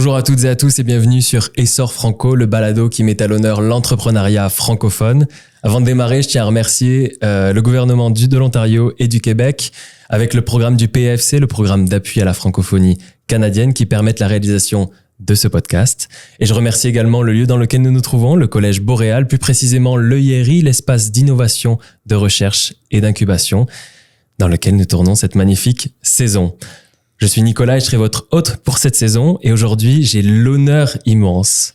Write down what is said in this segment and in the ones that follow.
Bonjour à toutes et à tous et bienvenue sur Essor Franco, le balado qui met à l'honneur l'entrepreneuriat francophone. Avant de démarrer, je tiens à remercier le gouvernement de l'Ontario et du Québec avec le programme du PFC, le programme d'appui à la francophonie canadienne qui permettent la réalisation de ce podcast. Et je remercie également le lieu dans lequel nous nous trouvons, le Collège Boréal, plus précisément l'EIRI, l'espace d'innovation, de recherche et d'incubation, dans lequel nous tournons cette magnifique saison. Je suis Nicolas et je serai votre hôte pour cette saison et aujourd'hui, j'ai l'honneur immense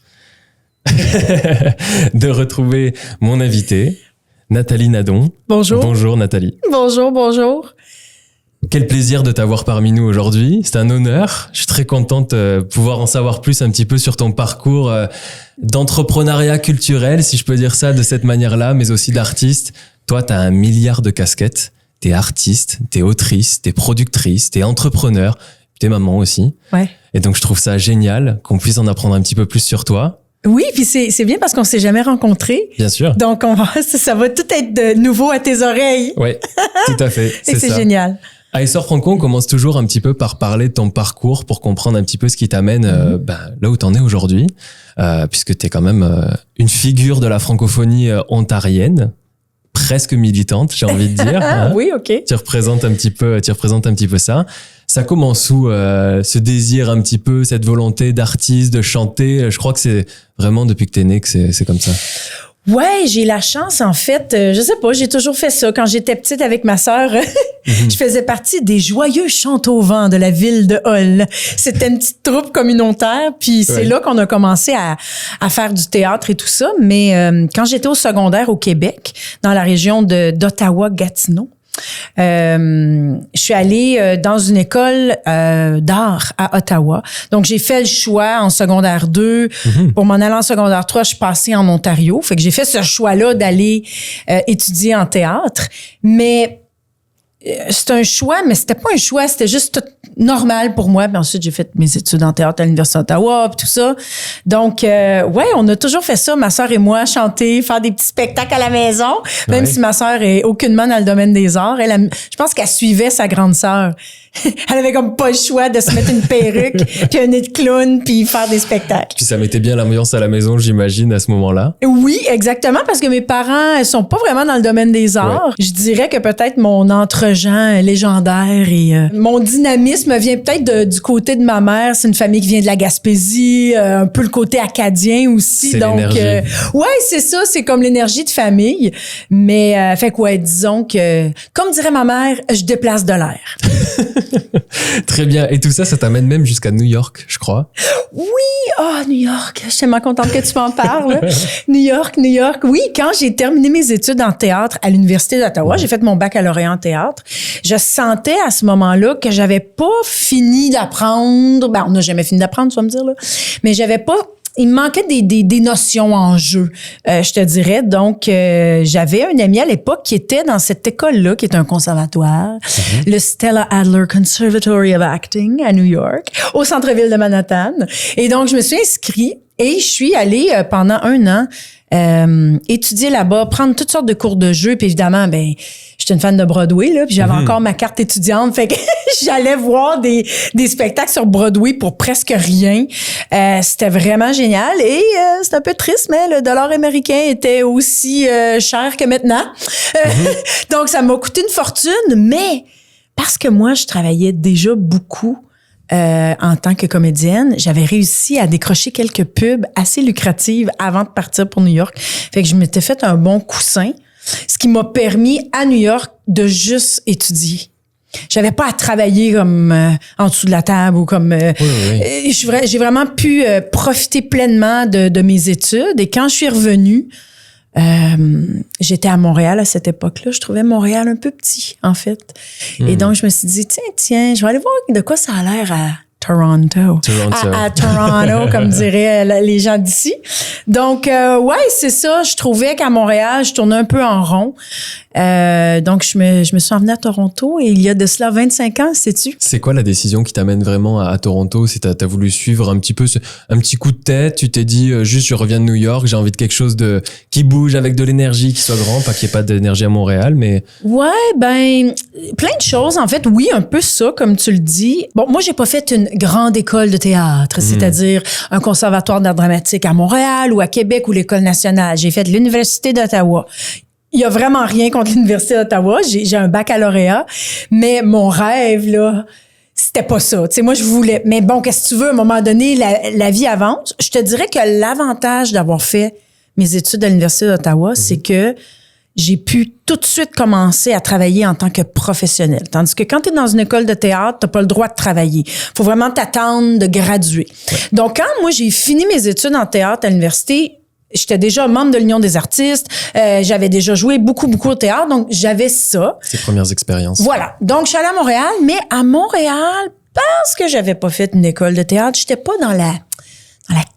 de retrouver mon invitée, Nathalie Nadon. Bonjour. Bonjour Nathalie. Bonjour. Quel plaisir de t'avoir parmi nous aujourd'hui. C'est un honneur. Je suis très contente de pouvoir en savoir plus un petit peu sur ton parcours d'entrepreneuriat culturel, si je peux dire ça de cette manière-là, mais aussi d'artiste. Toi, tu as 1 milliard de casquettes. T'es artiste, t'es autrice, t'es productrice, t'es entrepreneur, t'es maman aussi. Ouais. Et donc, je trouve ça génial qu'on puisse en apprendre un petit peu plus sur toi. Oui, puis c'est bien parce qu'on s'est jamais rencontrés. Bien sûr. Donc, ça va tout être de nouveau à tes oreilles. Oui, tout à fait. Et c'est génial. À Essor Franco, on commence toujours un petit peu par parler de ton parcours pour comprendre un petit peu ce qui t'amène là où t'en es aujourd'hui, puisque t'es quand même une figure de la francophonie ontarienne. Presque militante, j'ai envie de dire. Hein? Oui, OK. Tu représentes un petit peu ça. Ça commence où ce désir un petit peu, cette volonté d'artiste, de chanter? Je crois que c'est vraiment depuis que t'es né que c'est comme ça. Ouais, j'ai la chance, en fait. Je sais pas, j'ai toujours fait ça. Quand j'étais petite avec ma sœur, je faisais partie des joyeux chants-au-vent de la ville de Hull. C'était une petite troupe communautaire, puis c'est là qu'on a commencé à faire du théâtre et tout ça. Mais quand j'étais au secondaire au Québec, dans la région d'Ottawa-Gatineau, je suis allée dans une école d'art à Ottawa. Donc, j'ai fait le choix en secondaire 2. Pour m'en aller en secondaire 3, je suis passée en Ontario. Fait que j'ai fait ce choix-là d'aller étudier en théâtre. Mais c'est un choix, mais c'était pas un choix, c'était juste tout normal pour moi. Puis ensuite, j'ai fait mes études en théâtre à l'Université d'Ottawa, puis tout ça. Donc, ouais, on a toujours fait ça, ma sœur et moi, chanter, faire des petits spectacles à la maison, même si ma sœur est aucunement dans le domaine des arts. Je pense qu'elle suivait sa grande sœur. Elle avait comme pas le choix de se mettre une perruque, puis un nez de clown, puis faire des spectacles. Puis ça mettait bien l'ambiance à la maison, j'imagine, à ce moment-là. Oui, exactement, parce que mes parents sont pas vraiment dans le domaine des arts. Ouais. Je dirais que peut-être mon entre-gens légendaire et mon dynamisme vient peut-être du côté de ma mère. C'est une famille qui vient de la Gaspésie, un peu le côté acadien aussi. C'est donc, ouais, c'est ça, c'est comme l'énergie de famille. Mais fait que ouais, disons que, comme dirait ma mère, je déplace de l'air. Très bien. Et tout ça, ça t'amène même jusqu'à New York, je crois. Oui! New York! Je suis tellement contente que tu m'en parles. New York. Oui, quand j'ai terminé mes études en théâtre à l'Université d'Ottawa, j'ai fait mon baccalauréat en théâtre, je sentais à ce moment-là que j'avais pas fini d'apprendre. Ben, on n'a jamais fini d'apprendre, tu vas me dire, là. Mais j'avais pas... Il me manquait des notions en jeu, je te dirais. Donc, j'avais un ami à l'époque qui était dans cette école-là, qui est un conservatoire, le Stella Adler Conservatory of Acting à New York, au centre-ville de Manhattan. Et donc, je me suis inscrite et je suis allée pendant 1 an étudier là-bas, prendre toutes sortes de cours de jeu. Puis évidemment, ben, j'étais une fan de Broadway, là, puis j'avais encore ma carte étudiante. Fait que j'allais voir des spectacles sur Broadway pour presque rien. C'était vraiment génial. Et c'est un peu triste, mais le dollar américain était aussi cher que maintenant. Donc, ça m'a coûté une fortune. Mais parce que moi, je travaillais déjà beaucoup en tant que comédienne, j'avais réussi à décrocher quelques pubs assez lucratives avant de partir pour New York. Fait que je m'étais fait un bon coussin, ce qui m'a permis à New York de juste étudier. J'avais pas à travailler comme en dessous de la table ou comme... J'ai vraiment pu profiter pleinement de mes études. Et quand je suis revenue, j'étais à Montréal à cette époque-là. Je trouvais Montréal un peu petit, en fait. Et donc, je me suis dit, tiens, je vais aller voir de quoi ça a l'air à Toronto. À Toronto, comme diraient les gens d'ici. Donc, ouais, c'est ça. Je trouvais qu'à Montréal, je tournais un peu en rond. Donc, je me suis emmenée à Toronto et il y a de cela 25 ans, sais-tu? C'est quoi la décision qui t'amène vraiment à Toronto? C'est t'as voulu suivre un petit peu un petit coup de tête, tu t'es dit juste je reviens de New York, j'ai envie de quelque chose qui bouge avec de l'énergie, qui soit grand, pas qu'il n'y ait pas d'énergie à Montréal, mais... Ouais, ben, plein de choses. En fait, oui, un peu ça, comme tu le dis. Bon, moi, j'ai pas fait une grande école de théâtre, c'est-à-dire un conservatoire d'art dramatique à Montréal ou à Québec ou l'École nationale. J'ai fait l'Université d'Ottawa. Il y a vraiment rien contre l'Université d'Ottawa. J'ai un baccalauréat, mais mon rêve, là, c'était pas ça. Tu sais, moi, je voulais... Mais bon, qu'est-ce que tu veux? À un moment donné, la vie avance. Je te dirais que l'avantage d'avoir fait mes études à l'Université d'Ottawa, c'est que j'ai pu tout de suite commencer à travailler en tant que professionnel. Tandis que quand tu es dans une école de théâtre, t'as pas le droit de travailler. Faut vraiment t'attendre de graduer. Donc, quand moi, j'ai fini mes études en théâtre à l'université, j'étais déjà membre de l'Union des artistes. J'avais déjà joué beaucoup au théâtre. Donc, j'avais ça. Tes premières expériences. Voilà. Donc, je suis allée à Montréal. Mais à Montréal, parce que j'avais pas fait une école de théâtre, j'étais pas dans la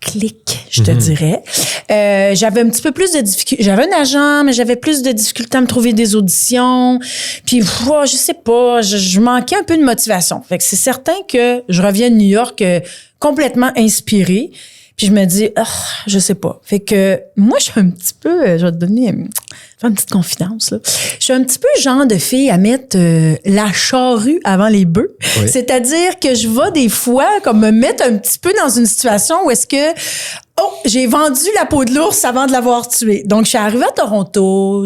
clique, je te dirais. J'avais un petit peu plus de difficultés. J'avais un agent, mais j'avais plus de difficultés à me trouver des auditions. Puis, je sais pas, je manquais un peu de motivation. Fait que c'est certain que je reviens de New York complètement inspirée. Puis je me dis, je sais pas. Fait que moi, je suis un petit peu, je vais te donner une petite confidence, là. Je suis un petit peu genre de fille à mettre la charrue avant les bœufs. Oui. C'est-à-dire que je vais des fois comme me mettre un petit peu dans une situation où est-ce que j'ai vendu la peau de l'ours avant de l'avoir tué. Donc, je suis arrivée à Toronto.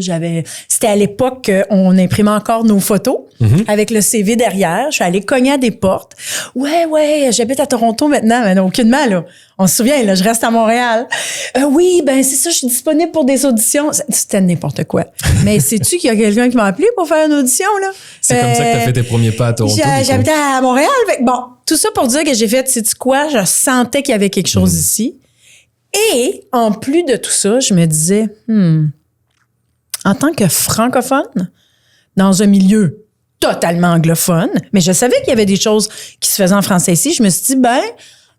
C'était à l'époque qu'on imprimait encore nos photos avec le CV derrière. Je suis allée cogner à des portes. Ouais, j'habite à Toronto maintenant, mais aucunement, là. On se souvient, là, je reste à Montréal. Oui, ben, c'est ça, je suis disponible pour des auditions. C'était n'importe quoi. Mais sais-tu qu'il y a quelqu'un qui m'a appelé pour faire une audition, là? C'est comme ça que t'as fait tes premiers pas à Toronto. J'habitais à Montréal. Bon, tout ça pour dire que j'ai fait, sais-tu quoi? Je sentais qu'il y avait quelque chose ici. Et, en plus de tout ça, je me disais, en tant que francophone, dans un milieu totalement anglophone, mais je savais qu'il y avait des choses qui se faisaient en français ici, je me suis dit,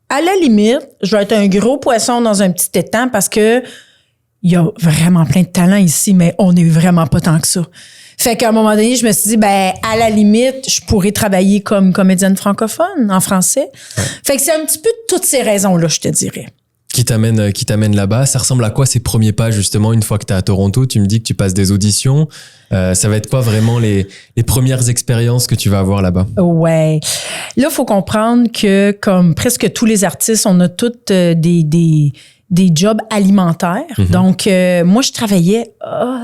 à la limite, je vais être un gros poisson dans un petit étang parce que il y a vraiment plein de talents ici, mais on n'est vraiment pas tant que ça. Fait qu'à un moment donné, je me suis dit, à la limite, je pourrais travailler comme comédienne francophone en français. Ouais. Fait que c'est un petit peu toutes ces raisons-là, je te dirais. Qui t'amène là-bas. Ça ressemble à quoi ces premiers pas, justement, une fois que t'es à Toronto? Tu me dis que tu passes des auditions. Ça va être quoi vraiment les premières expériences que tu vas avoir là-bas? Ouais. Là, faut comprendre que, comme presque tous les artistes, on a toutes des jobs alimentaires. Donc, moi, je travaillais,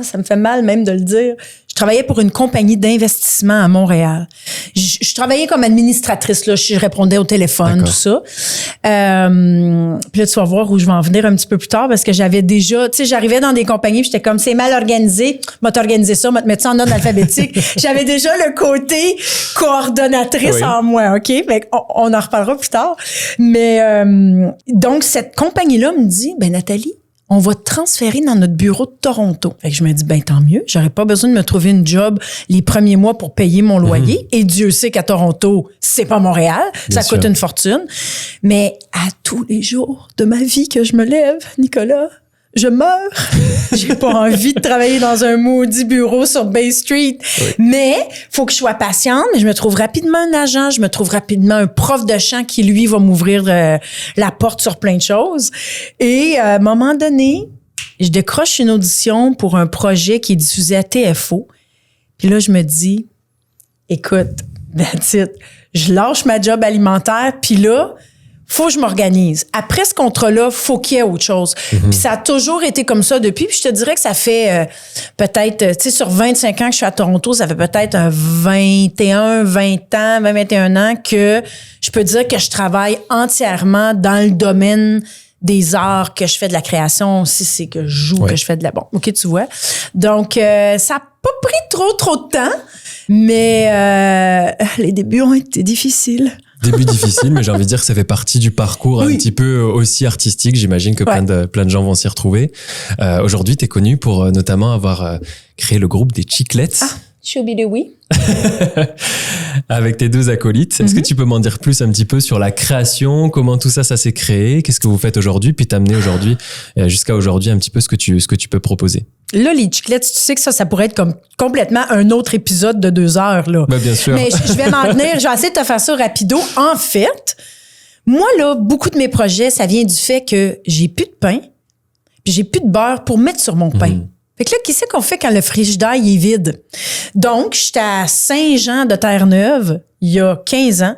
ça me fait mal même de le dire, je travaillais pour une compagnie d'investissement à Montréal. Je travaillais comme administratrice, là, je répondais au téléphone, tout ça. Puis là, tu vas voir où je vais en venir un petit peu plus tard parce que j'avais déjà, tu sais, j'arrivais dans des compagnies, j'étais comme, c'est mal organisé, moi t'organiser ça, moi te mettre ça en ordre alphabétique. J'avais déjà le côté coordonnatrice en moi, OK? Fait on en reparlera plus tard. Mais donc, cette compagnie-là me dit, Nathalie, on va te transférer dans notre bureau de Toronto. Fait que je me dis, tant mieux. J'aurais pas besoin de me trouver une job les premiers mois pour payer mon loyer. Et Dieu sait qu'à Toronto, c'est pas Montréal. Ça coûte une fortune. Mais à tous les jours de ma vie que je me lève, Nicolas, je meurs. J'ai pas envie de travailler dans un maudit bureau sur Bay Street. Oui. Mais faut que je sois patiente. Mais je me trouve rapidement un agent. Je me trouve rapidement un prof de chant qui, lui, va m'ouvrir la porte sur plein de choses. Et à un moment donné, je décroche une audition pour un projet qui est diffusé à TFO. Puis là, je me dis, écoute, that's it. Je lâche ma job alimentaire. Puis là, faut que je m'organise. Après ce contrat-là, faut qu'il y ait autre chose. Puis ça a toujours été comme ça depuis. Puis je te dirais que ça fait peut-être, tu sais, sur 25 ans que je suis à Toronto, ça fait peut-être 21 ans que je peux dire que je travaille entièrement dans le domaine des arts, que je fais de la création, si c'est que je joue, que je fais de la... Bon, OK, tu vois. Donc, ça a pas pris trop de temps, mais les débuts ont été difficiles. Début difficile, mais j'ai envie de dire que ça fait partie du parcours un petit peu aussi artistique. J'imagine que plein de gens vont s'y retrouver. Aujourd'hui, t'es connu pour notamment avoir créé le groupe des Chiclets. Ah, Choubidoui. Avec tes deux acolytes. Est-ce que tu peux m'en dire plus un petit peu sur la création, comment tout ça s'est créé, qu'est-ce que vous faites aujourd'hui, puis t'amener aujourd'hui, jusqu'à aujourd'hui, un petit peu ce que tu peux proposer? Là, les chiclettes, tu sais que ça pourrait être comme complètement un autre épisode de 2 heures, là. Ben, bien sûr. Mais je vais m'en tenir, je vais essayer de te faire ça rapido. En fait, moi, là, beaucoup de mes projets, ça vient du fait que j'ai plus de pain, puis j'ai plus de beurre pour mettre sur mon pain. Fait que là, qu'est-ce qu'on fait quand le frigidaire il est vide? Donc, j'étais à Saint-Jean de Terre-Neuve, il y a 15 ans,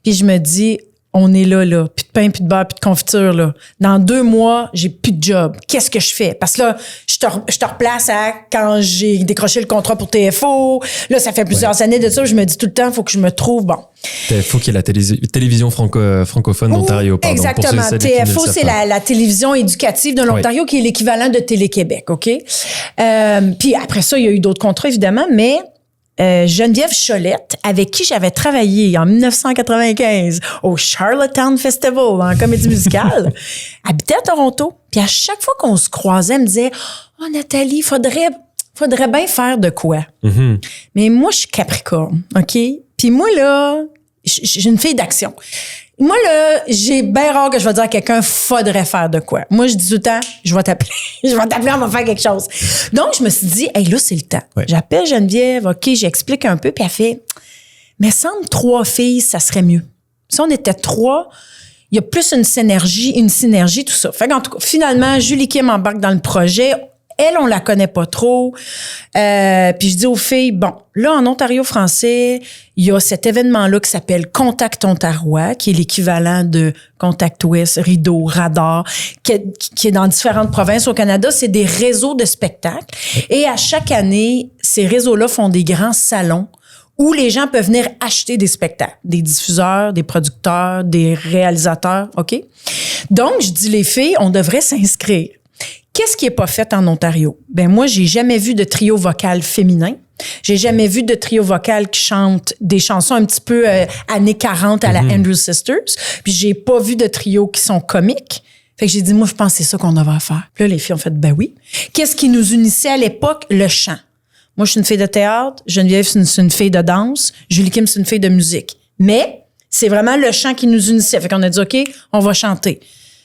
puis je me dis, on est là, plus de pain, plus de beurre, plus de confiture, là. Dans 2 mois, j'ai plus de job. Qu'est-ce que je fais? Parce que là, je te replace à quand j'ai décroché le contrat pour TFO. Là, ça fait plusieurs années de ça. Je me dis tout le temps, il faut que je me trouve, bon. TFO qui est la télévision francophone d'Ontario, pardon. Exactement. TFO, c'est la télévision éducative de l'Ontario qui est l'équivalent de Télé-Québec, OK? Puis après ça, il y a eu d'autres contrats, évidemment, mais Geneviève Cholette, avec qui j'avais travaillé en 1995 au Charlottetown Festival en comédie musicale, habitait à Toronto. Puis à chaque fois qu'on se croisait, elle me disait « Oh, Nathalie, faudrait bien faire de quoi? Mais moi, je suis Capricorne, OK? Puis moi, là, j'ai une fille d'action. Moi, là, j'ai bien rare que je vais dire à quelqu'un, faudrait faire de quoi. Moi, je dis tout le temps, je vais t'appeler. Je vais t'appeler, on va faire quelque chose. Donc, je me suis dit, hey, là, c'est le temps. Ouais. J'appelle Geneviève, OK, j'explique un peu, puis elle fait, mais semble 3 filles, ça serait mieux. Si on était 3, il y a plus une synergie, tout ça. Fait qu'en tout cas, finalement, Julie Kim embarque dans le projet. Elle, on la connaît pas trop. Puis je dis aux filles, bon, là, en Ontario français, il y a cet événement-là qui s'appelle Contact Ontario, qui est l'équivalent de Contact Ouest, Rideau, Radar, qui est dans différentes provinces au Canada. C'est des réseaux de spectacles. Et à chaque année, ces réseaux-là font des grands salons où les gens peuvent venir acheter des spectacles, des diffuseurs, des producteurs, des réalisateurs, OK? Donc, je dis, les filles, on devrait s'inscrire. Qu'est-ce qui est pas fait en Ontario? Ben moi, j'ai jamais vu de trio vocal féminin. J'ai jamais vu de trio vocal qui chante des chansons un petit peu années 40 à la Andrews Sisters. Puis j'ai pas vu de trio qui sont comiques. Fait que j'ai dit, moi, je pense que c'est ça qu'on devrait faire. Puis là, les filles ont fait, ben oui. Qu'est-ce qui nous unissait à l'époque? Le chant. Moi, je suis une fille de théâtre. Geneviève, c'est une fille de danse. Julie Kim, c'est une fille de musique. Mais c'est vraiment le chant qui nous unissait. Fait qu'on a dit, OK, on va chanter.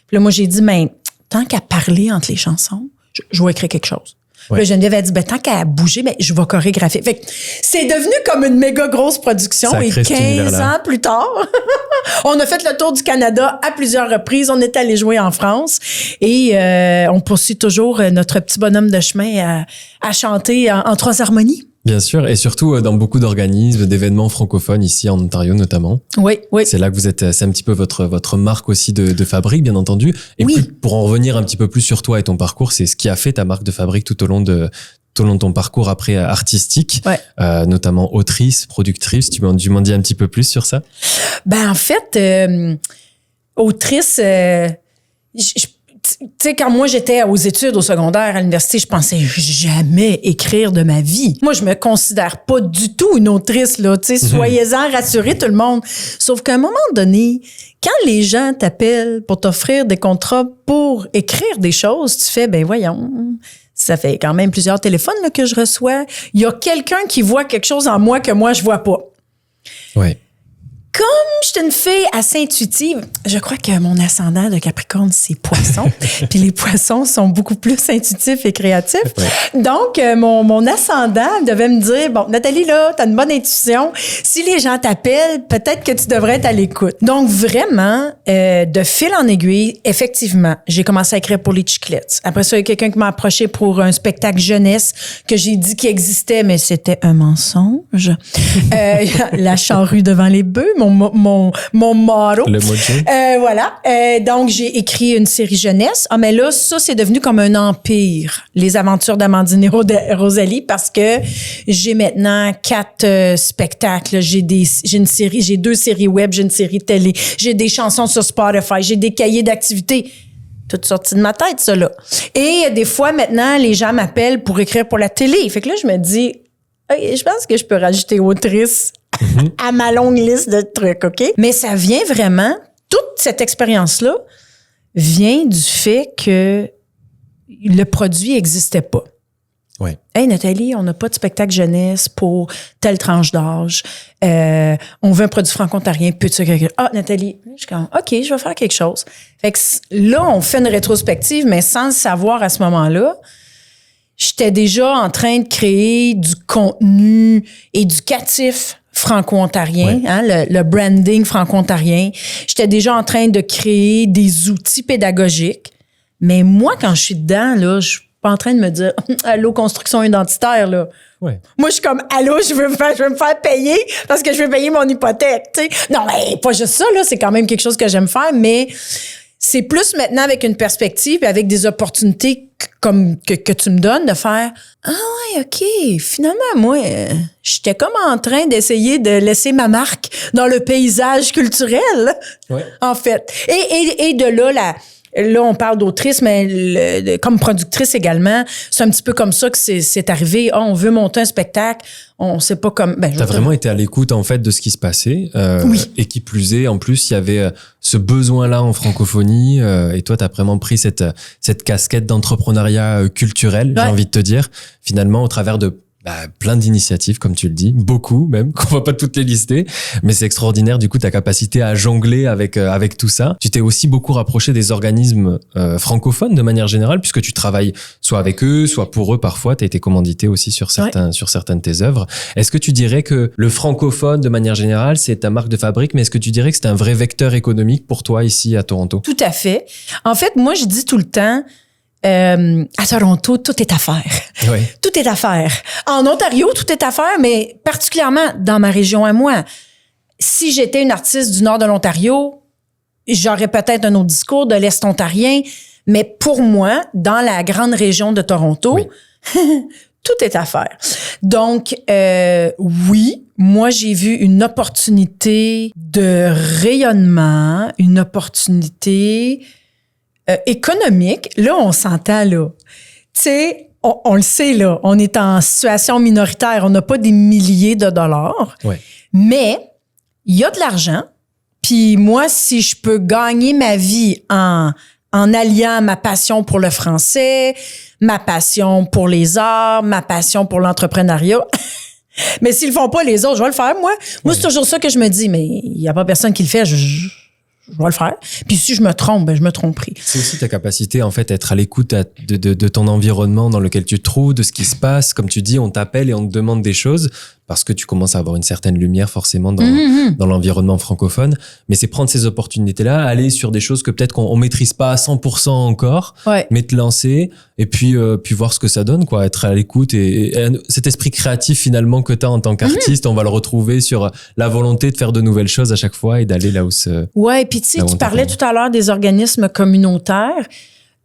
Puis là, moi, j'ai dit, mais tant qu'à parler entre les chansons, je vais écrire quelque chose. Ouais. Là, Geneviève a dit, tant qu'à bouger, je vais chorégraphier. Fait que c'est devenu comme une méga grosse production. Et 15 ans plus tard, on a fait le tour du Canada à plusieurs reprises. On est allé jouer en France. Et on poursuit toujours notre petit bonhomme de chemin à chanter en 3 harmonies. Bien sûr, et surtout dans beaucoup d'organismes, d'événements francophones ici en Ontario notamment. Oui. C'est là que vous êtes, c'est un petit peu votre marque aussi de fabrique, bien entendu. Et puis, pour en revenir un petit peu plus sur toi et ton parcours, c'est ce qui a fait ta marque de fabrique tout au long de ton parcours après artistique, notamment autrice, productrice. Tu m'en dis un petit peu plus sur ça? Ben en fait, autrice, tu sais, quand moi, j'étais aux études au secondaire, à l'université, je pensais jamais écrire de ma vie. Moi, je me considère pas du tout une autrice, là. Tu sais, soyez-en rassurés, tout le monde. Sauf qu'à un moment donné, quand les gens t'appellent pour t'offrir des contrats pour écrire des choses, tu fais, ben voyons, ça fait quand même plusieurs téléphones là, que je reçois. Il y a quelqu'un qui voit quelque chose en moi que moi, je vois pas. Ouais. Comme je suis une fille assez intuitive, je crois que mon ascendant de Capricorne, c'est Poisson. Puis les Poissons sont beaucoup plus intuitifs et créatifs. Ouais. Donc, mon ascendant devait me dire, bon, Nathalie, là, t'as une bonne intuition. Si les gens t'appellent, peut-être que tu devrais être à l'écoute. Donc, vraiment, de fil en aiguille, effectivement, j'ai commencé à écrire pour les Chiclettes. Après ça, il y a quelqu'un qui m'a approché pour un spectacle jeunesse que j'ai dit qu'il existait, mais c'était un mensonge. La charrue devant les bœufs, mon motto. Le mojo. Voilà. Donc, j'ai écrit une série jeunesse. Ah, mais là, ça, c'est devenu comme un empire, les aventures d'Amandine et Rosalie, parce que j'ai maintenant 4 spectacles. J'ai 2 séries web, j'ai une série télé, j'ai des chansons sur Spotify, j'ai des cahiers d'activités. Tout sorti de ma tête, ça, là. Et des fois, maintenant, les gens m'appellent pour écrire pour la télé. Fait que là, je me dis, okay, je pense que je peux rajouter autrice à ma longue liste de trucs, OK? Mais ça vient vraiment, toute cette expérience-là vient du fait que le produit n'existait pas. Ouais. Hey, Nathalie, on n'a pas de spectacle jeunesse pour telle tranche d'âge. On veut un produit franco-ontarien. Peux-tu... Ah, Nathalie, je suis comme, OK, je vais faire quelque chose. Fait que là, on fait une rétrospective, mais sans le savoir à ce moment-là. j'étais déjà en train de créer du contenu éducatif franco-ontarien, le branding franco-ontarien. J'étais déjà en train de créer des outils pédagogiques. Mais moi, quand je suis dedans, là, je suis pas en train de me dire « Allô, construction identitaire, là ». Ouais. Moi, je suis comme « Allô, je veux me faire payer parce que je veux payer mon hypothèque. » Tu sais. Non, mais pas juste ça, là. C'est quand même quelque chose que j'aime faire, mais c'est plus maintenant avec une perspective et avec des opportunités comme que tu me donnes de faire « Ah ouais, OK, finalement, moi, j'étais comme en train d'essayer de laisser ma marque dans le paysage culturel, en fait. » Et de là, là, on parle d'autrice, mais comme productrice également, c'est un petit peu comme ça que c'est arrivé. On veut monter un spectacle, on sait pas comme... T'as vraiment été à l'écoute, en fait, de ce qui se passait. Oui. Et qui plus est, en plus, il y avait ce besoin-là en francophonie. Et toi, t'as vraiment pris cette casquette d'entrepreneuriat culturel, j'ai envie de te dire. Finalement, au travers de plein d'initiatives, comme tu le dis, beaucoup même, qu'on va pas toutes les lister, mais c'est extraordinaire du coup ta capacité à jongler avec tout ça. Tu t'es aussi beaucoup rapproché des organismes francophones de manière générale, puisque tu travailles soit avec eux, soit pour eux parfois, tu as été commandité aussi sur certaines de tes œuvres. Est-ce que tu dirais que le francophone de manière générale, c'est ta marque de fabrique, mais est-ce que tu dirais que c'est un vrai vecteur économique pour toi ici à Toronto? Tout à fait. En fait, moi je dis tout le temps, à Toronto, tout est à faire. Oui. Tout est à faire. En Ontario, tout est à faire, mais particulièrement dans ma région à moi. Si j'étais une artiste du nord de l'Ontario, j'aurais peut-être un autre discours de l'Est ontarien, mais pour moi, dans la grande région de Toronto, tout est à faire. Donc, oui, moi, j'ai vu une opportunité de rayonnement, une opportunité économique. Là, on s'entend, là. Tu sais, on le sait, là, on est en situation minoritaire, on n'a pas des milliers de dollars, mais il y a de l'argent. Puis moi, si je peux gagner ma vie en alliant ma passion pour le français, ma passion pour les arts, ma passion pour l'entrepreneuriat... Mais s'ils le font pas, les autres, je vais le faire, moi. Moi, c'est toujours ça que je me dis, mais il y a pas personne qui le fait, je vais le faire. Puis si je me trompe, je me tromperai. C'est aussi ta capacité, en fait, à être à l'écoute de ton environnement dans lequel tu te trouves, de ce qui se passe. Comme tu dis, on t'appelle et on te demande des choses parce que tu commences à avoir une certaine lumière forcément dans l'environnement francophone. Mais c'est prendre ces opportunités-là, aller sur des choses que peut-être qu'on maîtrise pas à 100% encore, mais te lancer et puis voir ce que ça donne, quoi. Être à l'écoute et cet esprit créatif finalement que tu as en tant qu'artiste, on va le retrouver sur la volonté de faire de nouvelles choses à chaque fois et d'aller là où Ouais, puis tu sais, tu parlais tout à l'heure des organismes communautaires.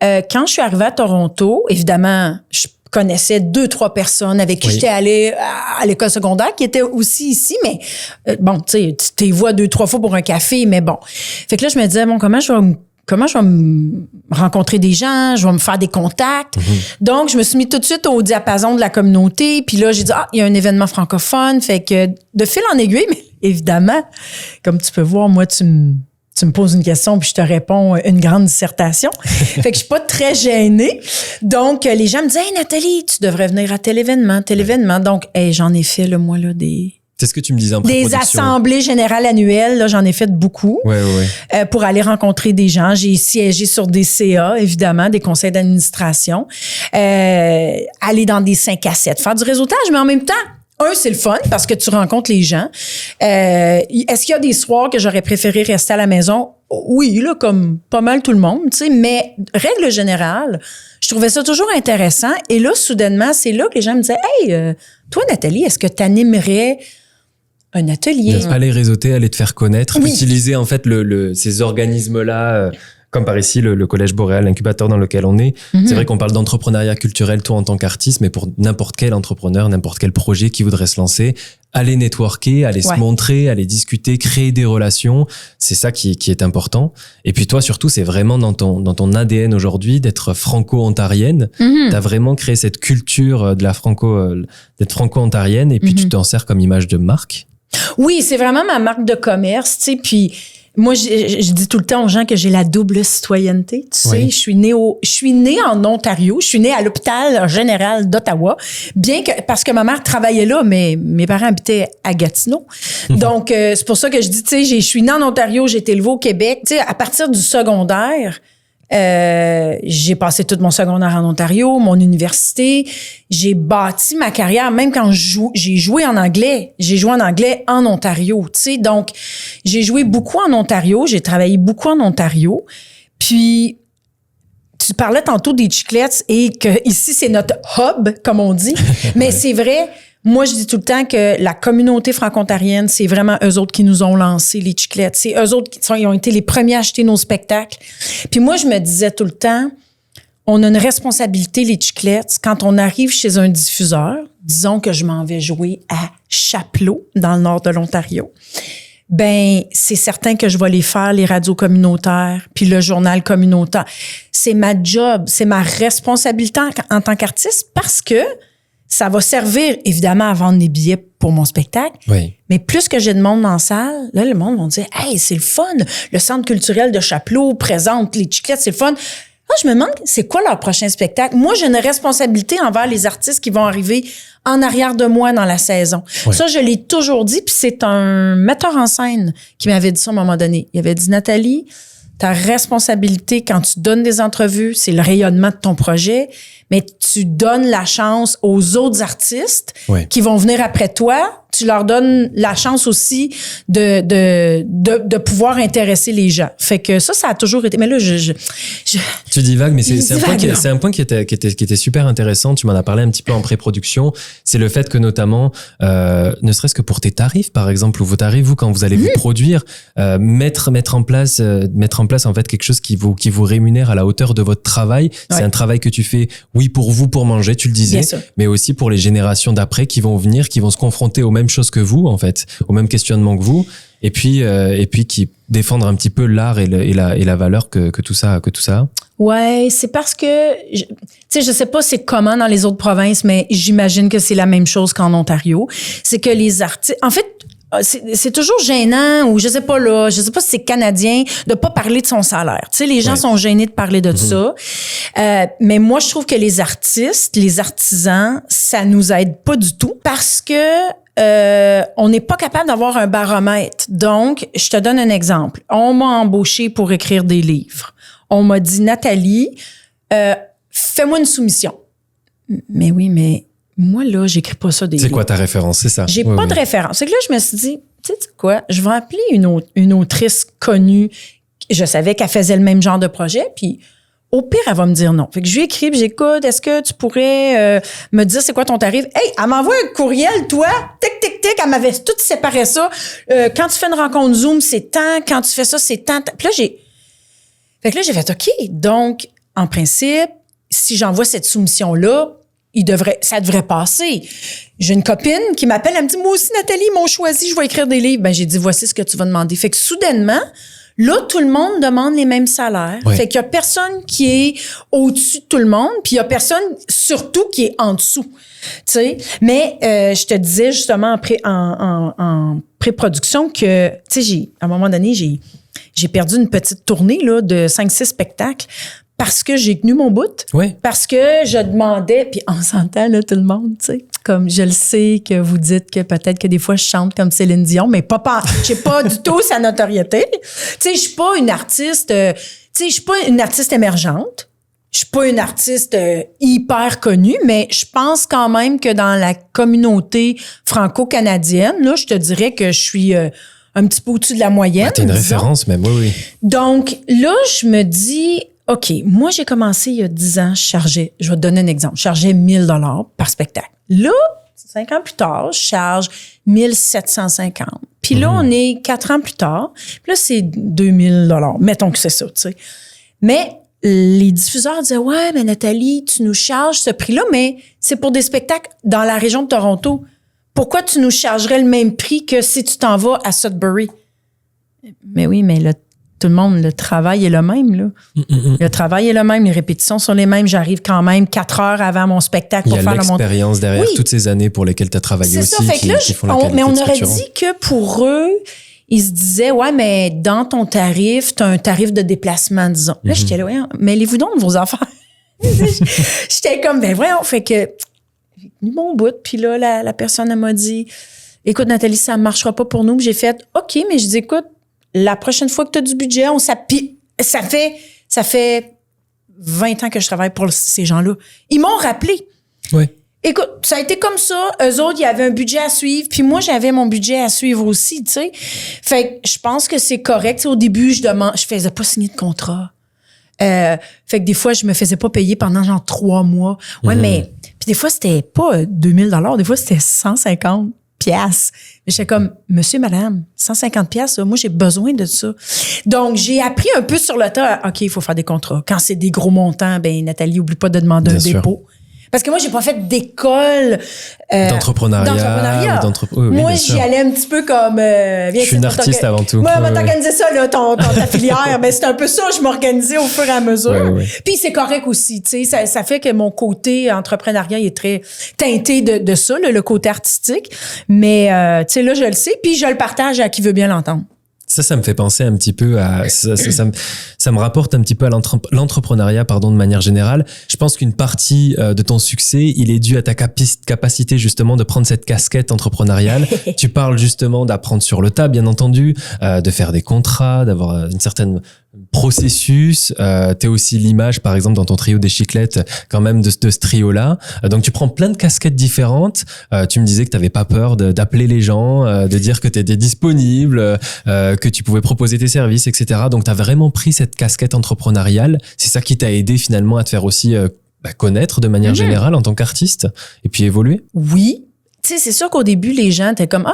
Quand je suis arrivée à Toronto, évidemment, je connaissais 2-3 personnes avec qui j'étais allée à l'école secondaire, qui étaient aussi ici, mais bon, tu sais, tu t'es vois 2-3 fois pour un café, mais bon. Fait que là, je me disais, bon, comment je vais me rencontrer des gens, je vais me faire des contacts. Donc, je me suis mis tout de suite au diapason de la communauté, puis là, j'ai dit, il y a un événement francophone, fait que de fil en aiguille, mais évidemment, comme tu peux voir, moi, tu me poses une question puis je te réponds une grande dissertation. Fait que je suis pas très gênée. Donc, les gens me disent « Hey, Nathalie, tu devrais venir à tel événement, tel événement. » Donc, j'en ai fait, là, moi, là, C'est ce que tu me disais en pré-production. Des assemblées générales annuelles, là, j'en ai fait beaucoup. Pour aller rencontrer des gens. J'ai siégé sur des CA, évidemment, des conseils d'administration. Aller dans des 5 à 7, faire du réseautage, mais en même temps, c'est le fun parce que tu rencontres les gens. Est-ce qu'il y a des soirs que j'aurais préféré rester à la maison? Oui, là, comme pas mal tout le monde, tu sais, mais règle générale, je trouvais ça toujours intéressant. Et là, soudainement, c'est là que les gens me disaient « Hey, toi, Nathalie, est-ce que tu animerais un atelier? » Aller réseauter, aller te faire connaître, utiliser en fait ces organismes-là... comme par ici, le Collège Boréal, l'incubateur dans lequel on est. C'est vrai qu'on parle d'entrepreneuriat culturel, toi en tant qu'artiste, mais pour n'importe quel entrepreneur, n'importe quel projet qui voudrait se lancer, aller networker, aller se montrer, aller discuter, créer des relations, c'est ça qui est important. Et puis toi, surtout, c'est vraiment dans ton ADN aujourd'hui d'être franco-ontarienne. T'as vraiment créé cette culture de d'être franco-ontarienne et puis tu t'en sers comme image de marque. Oui, c'est vraiment ma marque de commerce, tu sais, puis... Moi, je dis tout le temps aux gens que j'ai la double citoyenneté. Tu sais, je suis née en Ontario. Je suis née à l'hôpital général d'Ottawa. Parce que ma mère travaillait là, mais mes parents habitaient à Gatineau. Donc, c'est pour ça que je dis, tu sais, je suis née en Ontario, j'ai été élevée au Québec. Tu sais, à partir du secondaire, J'ai passé tout mon secondaire en Ontario, mon université. J'ai bâti ma carrière, même quand j'ai joué en anglais. J'ai joué en anglais en Ontario, tu sais. Donc, j'ai joué beaucoup en Ontario. J'ai travaillé beaucoup en Ontario. Puis, tu parlais tantôt des chiclettes et que ici, c'est notre hub, comme on dit. Mais c'est vrai... Moi, je dis tout le temps que la communauté franco-ontarienne, c'est vraiment eux autres qui nous ont lancé les chiclettes. C'est eux autres ils ont été les premiers à acheter nos spectacles. Puis moi, je me disais tout le temps, on a une responsabilité, les chiclettes, quand on arrive chez un diffuseur, disons que je m'en vais jouer à Chapleau, dans le nord de l'Ontario, ben c'est certain que je vais les faire, les radios communautaires, puis le journal communautaire. C'est ma job, c'est ma responsabilité en tant qu'artiste parce que ça va servir, évidemment, à vendre des billets pour mon spectacle. Oui. Mais plus que j'ai de monde dans la salle, là, le monde va dire « Hey, c'est le fun! Le Centre culturel de Chapleau présente les chiclettes, c'est le fun! » Là, je me demande, c'est quoi leur prochain spectacle? Moi, j'ai une responsabilité envers les artistes qui vont arriver en arrière de moi dans la saison. Ouais. Ça, je l'ai toujours dit, puis c'est un metteur en scène qui m'avait dit ça à un moment donné. Il avait dit « Nathalie, ta responsabilité quand tu donnes des entrevues, c'est le rayonnement de ton projet, mais tu donnes la chance aux autres artistes qui vont venir après toi. Tu leur donnes la chance aussi de pouvoir intéresser les gens. Fait que ça a toujours été... Mais là, Tu divagues, mais c'est un point qui était super intéressant. Tu m'en as parlé un petit peu en pré-production. C'est le fait que notamment, ne serait-ce que pour tes tarifs, par exemple, ou vos tarifs, vous, quand vous allez vous produire, mettre en place en fait quelque chose qui vous rémunère à la hauteur de votre travail. C'est un travail que tu fais, oui, pour vous, pour manger, tu le disais, mais aussi pour les générations d'après qui vont venir, qui vont se confronter aux mêmes choses que vous, en fait, aux mêmes questionnements que vous, et puis qui défendre un petit peu l'art et la valeur que tout ça a. Ouais, c'est parce que, tu sais, je sais pas c'est comment dans les autres provinces, mais j'imagine que c'est la même chose qu'en Ontario. C'est que les artistes, en fait, c'est toujours gênant, ou je sais pas si c'est canadien, de pas parler de son salaire. Tu sais, les gens sont gênés de parler de ça. Mais moi, je trouve que les artistes, les artisans, ça nous aide pas du tout parce que on n'est pas capable d'avoir un baromètre. Donc, je te donne un exemple. On m'a embauché pour écrire des livres. On m'a dit, Nathalie, fais-moi une soumission. Mais oui, mais moi, là, j'écris pas ça des livres. C'est quoi ta référence, c'est ça? J'ai pas de référence. C'est que là, je me suis dit, tu sais quoi, je vais appeler une autrice connue. Je savais qu'elle faisait le même genre de projet, puis au pire, elle va me dire non. Fait que je lui écris, puis j'écoute, est-ce que tu pourrais me dire c'est quoi ton tarif? Hey, elle m'envoie un courriel, toi, tic, elle m'avait tout séparé ça. Quand tu fais une rencontre Zoom, c'est tant. Quand tu fais ça, c'est tant. Puis là, j'ai fait OK. Donc, en principe, si j'envoie cette soumission-là, ça devrait passer. J'ai une copine qui m'appelle, elle me dit, moi aussi, Nathalie, ils m'ont choisi, je vais écrire des livres. Ben, j'ai dit, voici ce que tu vas demander. Fait que soudainement, là, tout le monde demande les mêmes salaires. Ouais. Fait qu'il y a personne qui est au-dessus de tout le monde, puis il y a personne, surtout, qui est en dessous. Tu sais, mais je te disais justement en pré-production que, tu sais, à un moment donné, j'ai perdu une petite tournée là de 5-6 spectacles parce que j'ai tenu mon bout. Oui. Parce que je demandais, puis on s'entend là tout le monde, tu sais. Comme je le sais que vous dites que peut-être que des fois je chante comme Céline Dion, mais j'ai pas du tout sa notoriété. Tu sais, je suis pas une artiste, je suis pas une artiste émergente. Je suis pas une artiste hyper connue, mais je pense quand même que dans la communauté franco-canadienne, là, je te dirais que je suis un petit peu au-dessus de la moyenne. T'es une référence même, oui. Donc là, je me dis, OK, moi, j'ai commencé il y a 10 ans, je vais te donner un exemple, je chargeais 1 000 par spectacle. Là, 5 ans plus tard, je charge 1 750. Puis là, on est 4 ans plus tard. Puis là, c'est 2 000 mettons que c'est ça, tu sais. Mais les diffuseurs disaient, ouais, mais Nathalie, tu nous charges ce prix-là, mais c'est pour des spectacles dans la région de Toronto. Pourquoi tu nous chargerais le même prix que si tu t'en vas à Sudbury? Mais oui, mais tout le monde, le travail est le même, là. Le travail est le même, les répétitions sont les mêmes. J'arrive quand même 4 heures avant mon spectacle pour faire le montage. Il y a l'expérience derrière toutes ces années pour lesquelles tu as travaillé aussi. C'est ça, fait que là, mais on aurait dit que pour eux, ils se disaient, ouais, mais dans ton tarif, tu as un tarif de déplacement, disons. Là, j'étais là, voyons, mêlez-vous donc de vos affaires. J'étais comme, ben voyons, fait que j'ai tenu mon bout, puis là, la personne, elle m'a dit, écoute, Nathalie, ça ne marchera pas pour nous. Puis j'ai fait, OK, mais je dis, écoute, la prochaine fois que tu as du budget, on s'appuie. Ça fait 20 ans que je travaille pour ces gens-là. Ils m'ont rappelé. Oui. Écoute, ça a été comme ça. Eux autres, il y avait un budget à suivre. Puis moi, j'avais mon budget à suivre aussi, tu sais. Fait que je pense que c'est correct. T'sais, au début, je faisais pas signer de contrat. Fait que des fois, je me faisais pas payer pendant genre 3 mois. Ouais, mais... Puis des fois, c'était pas 2000 $. Des fois, c'était 150 piastres. Mais j'étais comme, monsieur, madame, 150 piastres, moi, j'ai besoin de ça. Donc, j'ai appris un peu sur le tas. OK, il faut faire des contrats. Quand c'est des gros montants, ben Nathalie, oublie pas de demander un dépôt. Parce que moi, j'ai pas fait d'école d'entrepreneuriat. Oui, moi, j'y allais un petit peu comme... je suis une artiste avant tout. Moi, on va t'organiser ça, là, ta filière. Ben, c'est un peu ça, je m'organisais au fur et à mesure. Oui. Puis c'est correct aussi, tu sais. Ça fait que mon côté entrepreneuriat, il est très teinté de ça, là, le côté artistique. Mais, tu sais, là, je le sais. Puis je le partage à qui veut bien l'entendre. Ça me fait penser un petit peu à... Ça me rapporte un petit peu à l'entrepreneuriat, de manière générale. Je pense qu'une partie de ton succès, il est dû à ta capacité justement de prendre cette casquette entrepreneuriale. Tu parles justement d'apprendre sur le tas, bien entendu, de faire des contrats, d'avoir une certaine processus. T'es aussi l'image, par exemple, dans ton trio des Chiclettes, quand même, de ce trio-là. Donc, tu prends plein de casquettes différentes. Tu me disais que t'avais pas peur d'appeler les gens, de dire que t'étais disponible, que tu pouvais proposer tes services, etc. Donc, t'as vraiment pris cette casquette entrepreneuriale. C'est ça qui t'a aidé finalement à te faire aussi connaître de manière générale en tant qu'artiste et puis évoluer. Oui. Tu sais, c'est sûr qu'au début, les gens étaient comme,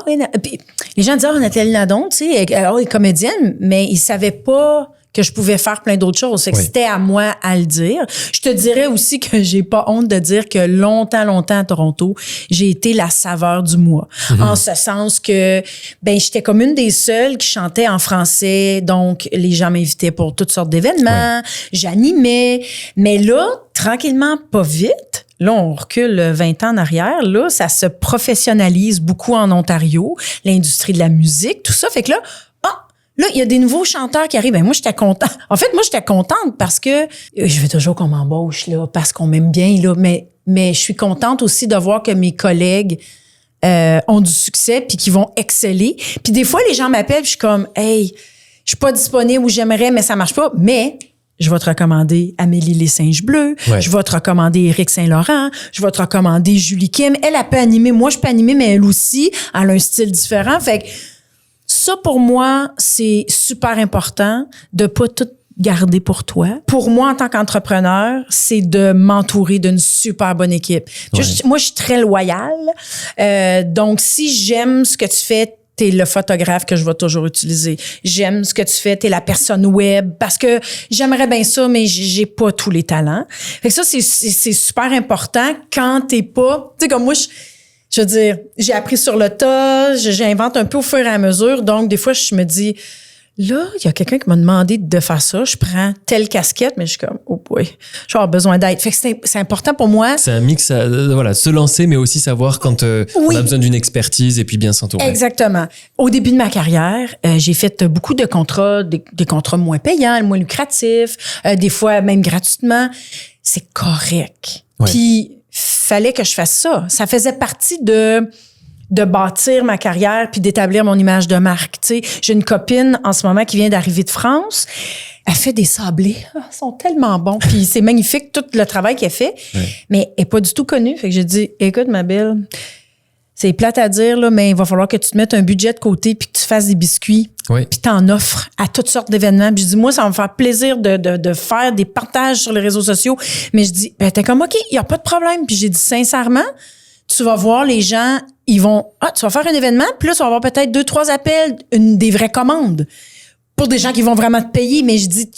les gens disaient, Nathalie Nadon, tu sais, elle est comédienne, mais ils savaient pas que je pouvais faire plein d'autres choses. C'est que c'était à moi à le dire. Je te dirais aussi que j'ai pas honte de dire que longtemps à Toronto, j'ai été la saveur du mois. En ce sens que, j'étais comme une des seules qui chantait en français. Donc, les gens m'invitaient pour toutes sortes d'événements. J'animais. Mais là, tranquillement, pas vite. Là, on recule 20 ans en arrière. Là, ça se professionnalise beaucoup en Ontario. L'industrie de la musique, tout ça. Fait que là, il y a des nouveaux chanteurs qui arrivent. Ben, moi, j'étais contente. En fait, moi, j'étais contente parce que je veux toujours qu'on m'embauche, là, parce qu'on m'aime bien, là. Mais je suis contente aussi de voir que mes collègues ont du succès puis qu'ils vont exceller. Puis des fois, les gens m'appellent puis je suis comme, hey, je suis pas disponible ou j'aimerais, mais ça marche pas. Mais je vais te recommander Amélie Les Singes Bleus. Ouais. Je vais te recommander Éric Saint-Laurent. Je vais te recommander Julie Kim. Elle peut animer. Moi, je peux animer, mais elle aussi, elle a un style différent. Fait que ça, pour moi, c'est super important de pas tout garder pour toi. Pour moi, en tant qu'entrepreneur, c'est de m'entourer d'une super bonne équipe. Ouais. Moi, je suis très loyale. Donc, si j'aime ce que tu fais, t'es le photographe que je vais toujours utiliser. J'aime ce que tu fais, t'es la personne web parce que j'aimerais bien ça, mais j'ai pas tous les talents. Fait que ça, c'est super important quand t'es pas... Tu sais, comme moi, je veux dire, j'ai appris sur le tas, j'invente un peu au fur et à mesure. Donc, des fois, je me dis, là, il y a quelqu'un qui m'a demandé de faire ça. Je prends telle casquette, mais je suis comme, oh boy, je vais avoir besoin d'aide. Fait que c'est important pour moi. C'est un mix, se lancer, mais aussi savoir quand on a besoin d'une expertise et puis bien s'entourer. Exactement. Au début de ma carrière, j'ai fait beaucoup de contrats, des contrats moins payants, moins lucratifs, des fois même gratuitement. C'est correct. Ouais. Puis, fallait que je fasse ça. Ça faisait partie de bâtir ma carrière puis d'établir mon image de marque. Tu sais, j'ai une copine en ce moment qui vient d'arriver de France. Elle fait des sablés. Ils sont tellement bons. Puis c'est magnifique tout le travail qu'elle fait. Ouais. Mais elle n'est pas du tout connue. Fait que j'ai dit, écoute, ma belle, c'est plate à dire, là, mais il va falloir que tu te mettes un budget de côté puis que tu fasses des biscuits. Oui. Puis t'en offres à toutes sortes d'événements. Puis je dis, moi, ça va me faire plaisir de faire des partages sur les réseaux sociaux. Mais je dis, t'es comme, OK, il n'y a pas de problème. Puis j'ai dit, sincèrement, tu vas voir les gens, ils vont, tu vas faire un événement, puis là, tu vas avoir peut-être 2-3 appels, des vraies commandes pour des gens qui vont vraiment te payer. Mais je dis,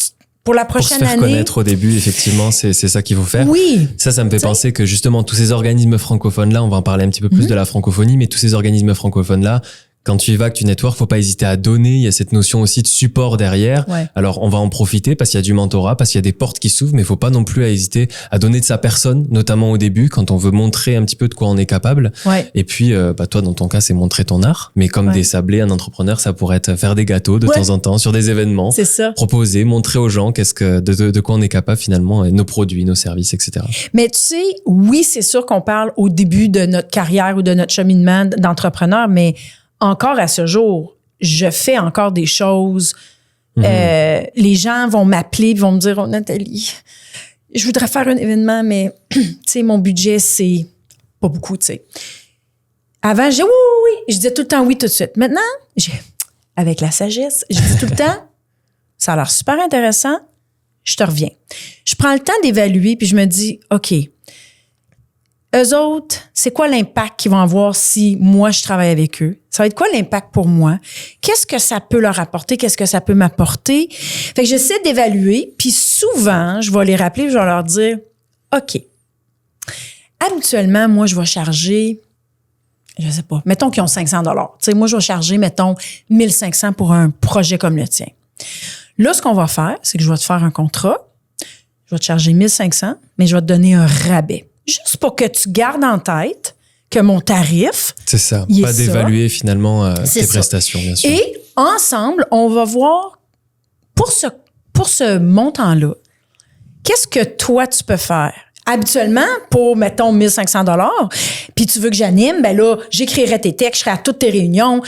pour la prochaine année. Pour se faire connaître au début, effectivement, c'est ça qu'il faut faire. Oui. Ça me fait penser que justement, tous ces organismes francophones-là, on va en parler un petit peu plus de la francophonie, mais tous ces organismes francophones-là, quand tu y vas, que tu networks, faut pas hésiter à donner. Il y a cette notion aussi de support derrière. Ouais. Alors, on va en profiter parce qu'il y a du mentorat, parce qu'il y a des portes qui s'ouvrent, mais il faut pas non plus hésiter à donner de sa personne, notamment au début, quand on veut montrer un petit peu de quoi on est capable. Ouais. Et puis, toi, dans ton cas, c'est montrer ton art. Mais comme des sablés, un entrepreneur, ça pourrait être faire des gâteaux de temps en temps sur des événements. C'est ça. Proposer, montrer aux gens de quoi on est capable finalement, nos produits, nos services, etc. Mais tu sais, oui, c'est sûr qu'on parle au début de notre carrière ou de notre cheminement d'entrepreneur, mais encore à ce jour, je fais encore des choses. Les gens vont m'appeler et vont me dire, oh, Nathalie, je voudrais faire un événement, mais, tu sais, mon budget, c'est pas beaucoup, tu sais. Avant, je disais oui. Je disais tout le temps oui tout de suite. Maintenant, avec la sagesse, je dis tout le temps, ça a l'air super intéressant, je te reviens. Je prends le temps d'évaluer, puis je me dis, OK, eux autres, c'est quoi l'impact qu'ils vont avoir si moi, je travaille avec eux? Ça va être quoi l'impact pour moi? Qu'est-ce que ça peut leur apporter? Qu'est-ce que ça peut m'apporter? Fait que j'essaie d'évaluer, puis souvent, je vais les rappeler, je vais leur dire, OK, habituellement, moi, je vais charger, je sais pas, mettons qu'ils ont 500 $. Tu sais, moi, je vais charger, mettons, 1500 pour un projet comme le tien. Là, ce qu'on va faire, c'est que je vais te faire un contrat. Je vais te charger 1500, mais je vais te donner un rabais. Juste pour que tu gardes en tête que mon tarif... C'est ça, pas d'évaluer finalement tes prestations, bien sûr. Et ensemble, on va voir, pour ce montant-là, qu'est-ce que toi, tu peux faire? Habituellement, pour, mettons, 1500 $, puis tu veux que j'anime, ben là, j'écrirais tes textes, je serais à toutes tes réunions,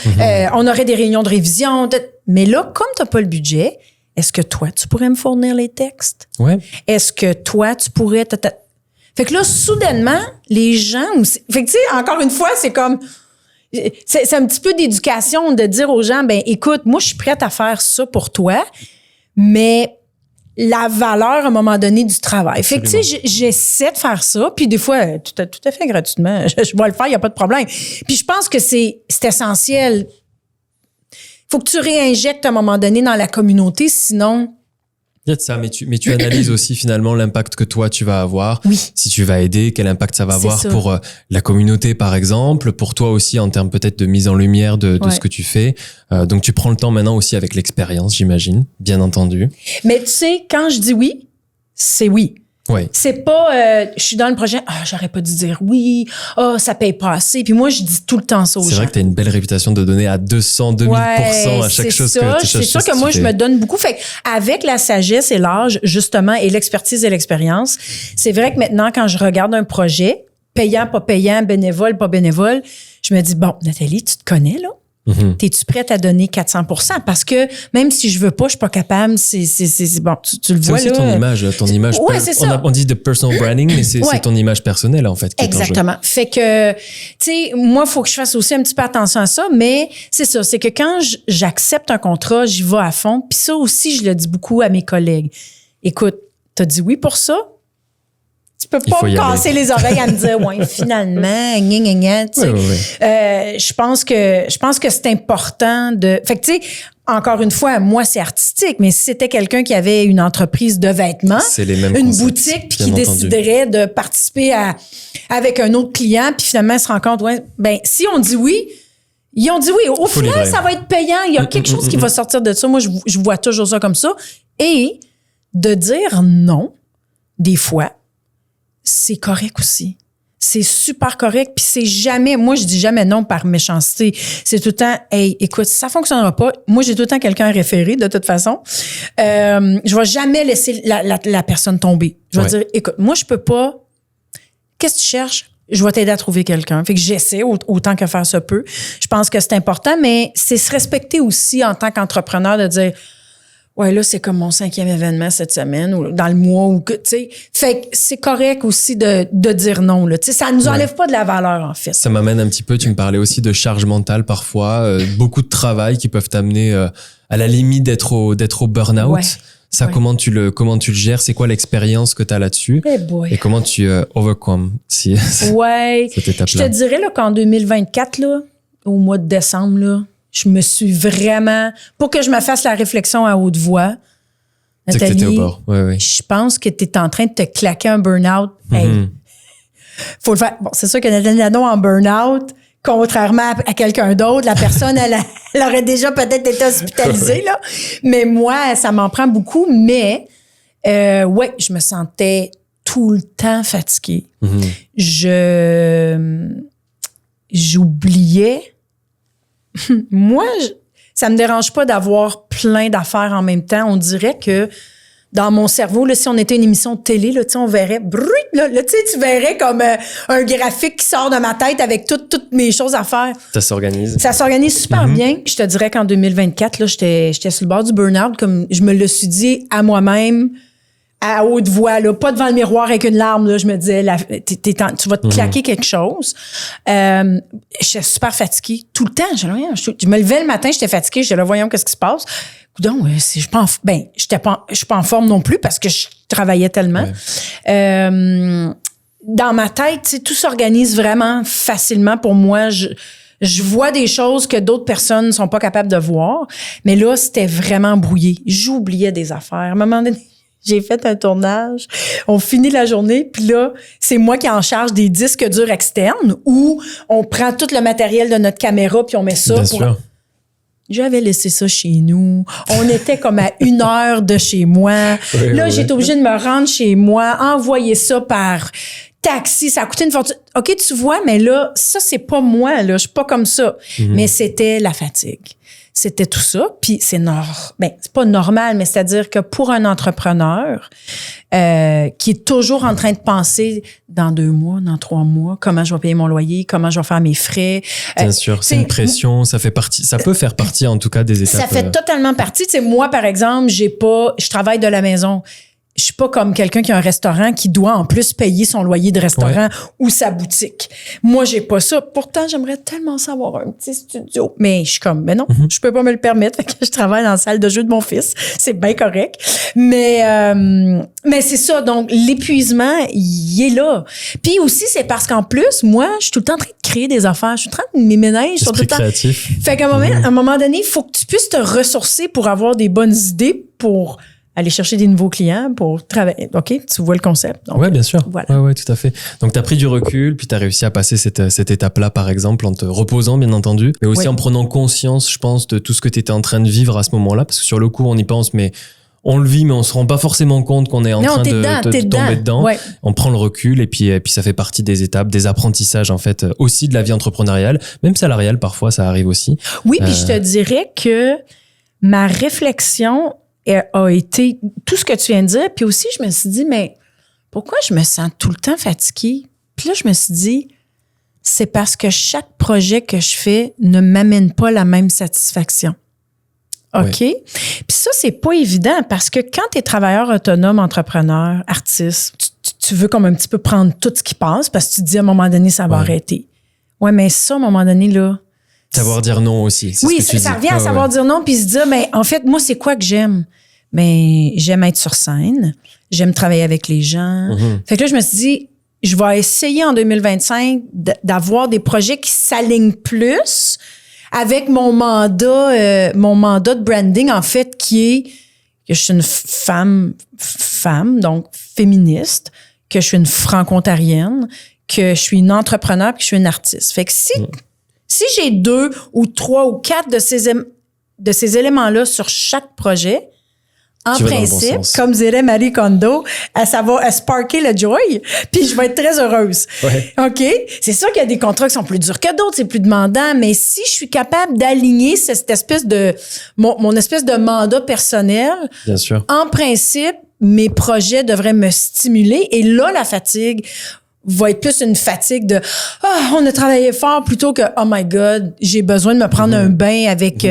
on aurait des réunions de révision. Mais là, comme tu n'as pas le budget, est-ce que toi, tu pourrais me fournir les textes? Ouais. Est-ce que toi, tu pourrais... Fait que là, soudainement, les gens aussi... Fait que, tu sais, encore une fois, c'est comme... C'est un petit peu d'éducation de dire aux gens, ben écoute, moi, je suis prête à faire ça pour toi, mais la valeur, à un moment donné, du travail. Absolument. Fait que, tu sais, j'essaie de faire ça, puis des fois, tout à fait gratuitement, je vais le faire, il n'y a pas de problème. Puis je pense que c'est essentiel. Faut que tu réinjectes à un moment donné dans la communauté, sinon... Il y a de ça, mais tu analyses aussi finalement l'impact que toi tu vas avoir. Oui. Si tu vas aider, quel impact ça va avoir pour la communauté par exemple, pour toi aussi en termes peut-être de mise en lumière de ce que tu fais. Donc tu prends le temps maintenant aussi avec l'expérience, j'imagine, bien entendu. Mais tu sais, quand je dis oui, c'est oui. Ouais. C'est pas, je suis dans le projet, j'aurais pas dû dire oui, ça paye pas assez. Puis moi, je dis tout le temps ça aux gens. C'est vrai que tu as une belle réputation de donner à 200, 2000% à chaque chose que tu fais. C'est sûr que moi, je me donne beaucoup. Fait avec la sagesse et l'âge, justement, et l'expertise et l'expérience, c'est vrai que maintenant, quand je regarde un projet, payant, pas payant, bénévole, pas bénévole, je me dis, bon, Nathalie, tu te connais, là? T'es-tu prête à donner 400%? Parce que même si je veux pas, je suis pas capable. C'est bon, tu le vois là. C'est aussi ton image. Ouais, c'est ça. On dit de personal branding, mais c'est ton image personnelle en fait. Qui Exactement. Est en jeu. Fait que, tu sais, moi, il faut que je fasse aussi un petit peu attention à ça, mais c'est ça, c'est que quand j'accepte un contrat, j'y vais à fond. Puis ça aussi, je le dis beaucoup à mes collègues. Écoute, t'as dit oui pour ça? Tu peux pas me casser les oreilles à me dire, ouais, finalement, gna, tu sais. Oui. Je pense que c'est important de... Fait que, tu sais, encore une fois, moi, c'est artistique, mais si c'était quelqu'un qui avait une entreprise de vêtements, une boutique, puis qui déciderait de participer avec un autre client, puis finalement, se rend compte, ben, si on dit oui, ils ont dit oui. Au final, ça va être payant. Il y a quelque chose qui va sortir de ça. Moi, je vois toujours ça comme ça. Et de dire non, des fois, c'est correct aussi. C'est super correct. Puis c'est jamais, moi, je dis jamais non par méchanceté. C'est tout le temps, hey, écoute, ça fonctionnera pas. Moi, j'ai tout le temps quelqu'un à référer, de toute façon. Je vais jamais laisser la personne tomber. Je vais dire, écoute, moi, je peux pas. Qu'est-ce que tu cherches? Je vais t'aider à trouver quelqu'un. Fait que j'essaie autant que faire se peut. Je pense que c'est important, mais c'est se respecter aussi en tant qu'entrepreneur de dire, ouais, là, c'est comme mon 5e événement cette semaine ou dans le mois ou que, tu sais. Fait que c'est correct aussi de dire non, là. Tu sais, ça nous enlève pas de la valeur, en fait. Ça m'amène un petit peu, tu me parlais aussi de charge mentale parfois, beaucoup de travail qui peuvent t'amener à la limite d'être au burn-out. Ouais. Ça, comment tu le gères? C'est quoi l'expérience que tu as là-dessus? Et comment tu overcome cette étape-là? Je te dirais là, qu'en 2024, là, au mois de décembre, là, je me suis vraiment... Pour que je me fasse la réflexion à haute voix, Nathalie, c'est que t'étais au bord. Ouais. Je pense que tu es en train de te claquer un burn-out. Hey, faut le faire. Bon, c'est sûr que Nathalie Nadeau en burn-out, contrairement à quelqu'un d'autre, la personne, elle aurait déjà peut-être été hospitalisée, là. Mais moi, ça m'en prend beaucoup. Mais, je me sentais tout le temps fatiguée. J'oubliais... Moi, ça me dérange pas d'avoir plein d'affaires en même temps. On dirait que dans mon cerveau, là, si on était une émission de télé, là, on verrait, tu verrais comme un graphique qui sort de ma tête avec toutes mes choses à faire. Ça s'organise. Ça s'organise super bien. Je te dirais qu'en 2024, là, j'étais sur le bord du burn-out, comme je me le suis dit à moi-même. à haute voix, là, pas devant le miroir avec une larme, là, je me disais, tu vas te claquer quelque chose. J'étais super fatiguée tout le temps. Je me levais le matin, j'étais fatiguée, j'étais là, voyons, qu'est-ce qui se passe? Coudonc, je suis pas en forme non plus parce que je travaillais tellement. Ouais. Dans ma tête, tu sais, tout s'organise vraiment facilement pour moi. Je vois des choses que d'autres personnes sont pas capables de voir. Mais là, c'était vraiment brouillé. J'oubliais des affaires. À un moment donné, j'ai fait un tournage. On finit la journée, puis là, c'est moi qui est en charge des disques durs externes où on prend tout le matériel de notre caméra puis on met ça Bien pour... sûr. J'avais laissé ça chez nous. On était comme à 1 heure de chez moi. Oui, là, j'étais obligée de me rendre chez moi, envoyer ça par taxi. Ça a coûté une fortune. OK, tu vois, mais là, ça, c'est pas moi, là. Je suis pas comme ça. Mais c'était la fatigue. C'était tout ça. Puis c'est pas normal, mais c'est-à-dire que pour un entrepreneur qui est toujours en train de penser dans 2 mois, dans 3 mois, comment je vais payer mon loyer, comment je vais faire mes frais. Bien sûr, c'est une pression, ça peut faire partie en tout cas des étapes. Ça fait totalement partie. Tu sais, moi, par exemple, je travaille de la maison. Je suis pas comme quelqu'un qui a un restaurant qui doit en plus payer son loyer de restaurant ou sa boutique. Moi, j'ai pas ça. Pourtant, j'aimerais tellement savoir un petit studio. Mais je suis comme, mais non, je peux pas me le permettre. Fait que je travaille dans la salle de jeu de mon fils. C'est bien correct. Mais c'est ça. Donc, l'épuisement, il est là. Puis aussi, c'est parce qu'en plus, moi, je suis tout le temps en train de créer des affaires. Je suis en train de mes ménages. Tout le temps créatif. Fait qu'à un moment donné, il faut que tu puisses te ressourcer pour avoir des bonnes idées pour aller chercher des nouveaux clients pour travailler. OK, tu vois le concept. Oui, bien sûr. Voilà. Ouais, tout à fait. Donc, tu as pris du recul, puis tu as réussi à passer cette étape-là, par exemple, en te reposant, bien entendu, mais aussi en prenant conscience, je pense, de tout ce que tu étais en train de vivre à ce moment-là, parce que sur le coup, on y pense, mais on le vit, mais on se rend pas forcément compte qu'on est en train de tomber dedans. Ouais. On prend le recul et puis ça fait partie des étapes, des apprentissages, en fait, aussi de la vie entrepreneuriale, même salariale, parfois, ça arrive aussi. Oui, puis je te dirais que ma réflexion a été tout ce que tu viens de dire. Puis aussi, je me suis dit, mais pourquoi je me sens tout le temps fatiguée? Puis là, je me suis dit, c'est parce que chaque projet que je fais ne m'amène pas la même satisfaction. OK? Oui. Puis ça, c'est pas évident parce que quand tu es travailleur autonome, entrepreneur, artiste, tu veux comme un petit peu prendre tout ce qui passe parce que tu te dis à un moment donné, ça va arrêter. Ouais, mais ça, à un moment donné, là... Savoir dire non aussi. Oui, ça revient à savoir dire non puis se dire, mais en fait, moi, c'est quoi que j'aime? Mais j'aime être sur scène, j'aime travailler avec les gens. Fait que là, je me suis dit, je vais essayer en 2025 d'avoir des projets qui s'alignent plus avec mon mandat de branding, en fait, qui est que je suis une femme, donc féministe, que je suis une franco-ontarienne, que je suis une entrepreneur puis que je suis une artiste. Fait que si j'ai 2 ou 3 ou 4 de ces éléments-là sur chaque projet, en principe, comme dirait Marie Kondo, ça va sparker le joy, puis je vais être très heureuse. Ouais. OK? C'est sûr qu'il y a des contrats qui sont plus durs que d'autres, c'est plus demandant, mais si je suis capable d'aligner cette espèce de mon espèce de mandat personnel, bien sûr. En principe, mes projets devraient me stimuler et là, la fatigue va être plus une fatigue de on a travaillé fort plutôt que oh my God, j'ai besoin de me prendre un bain avec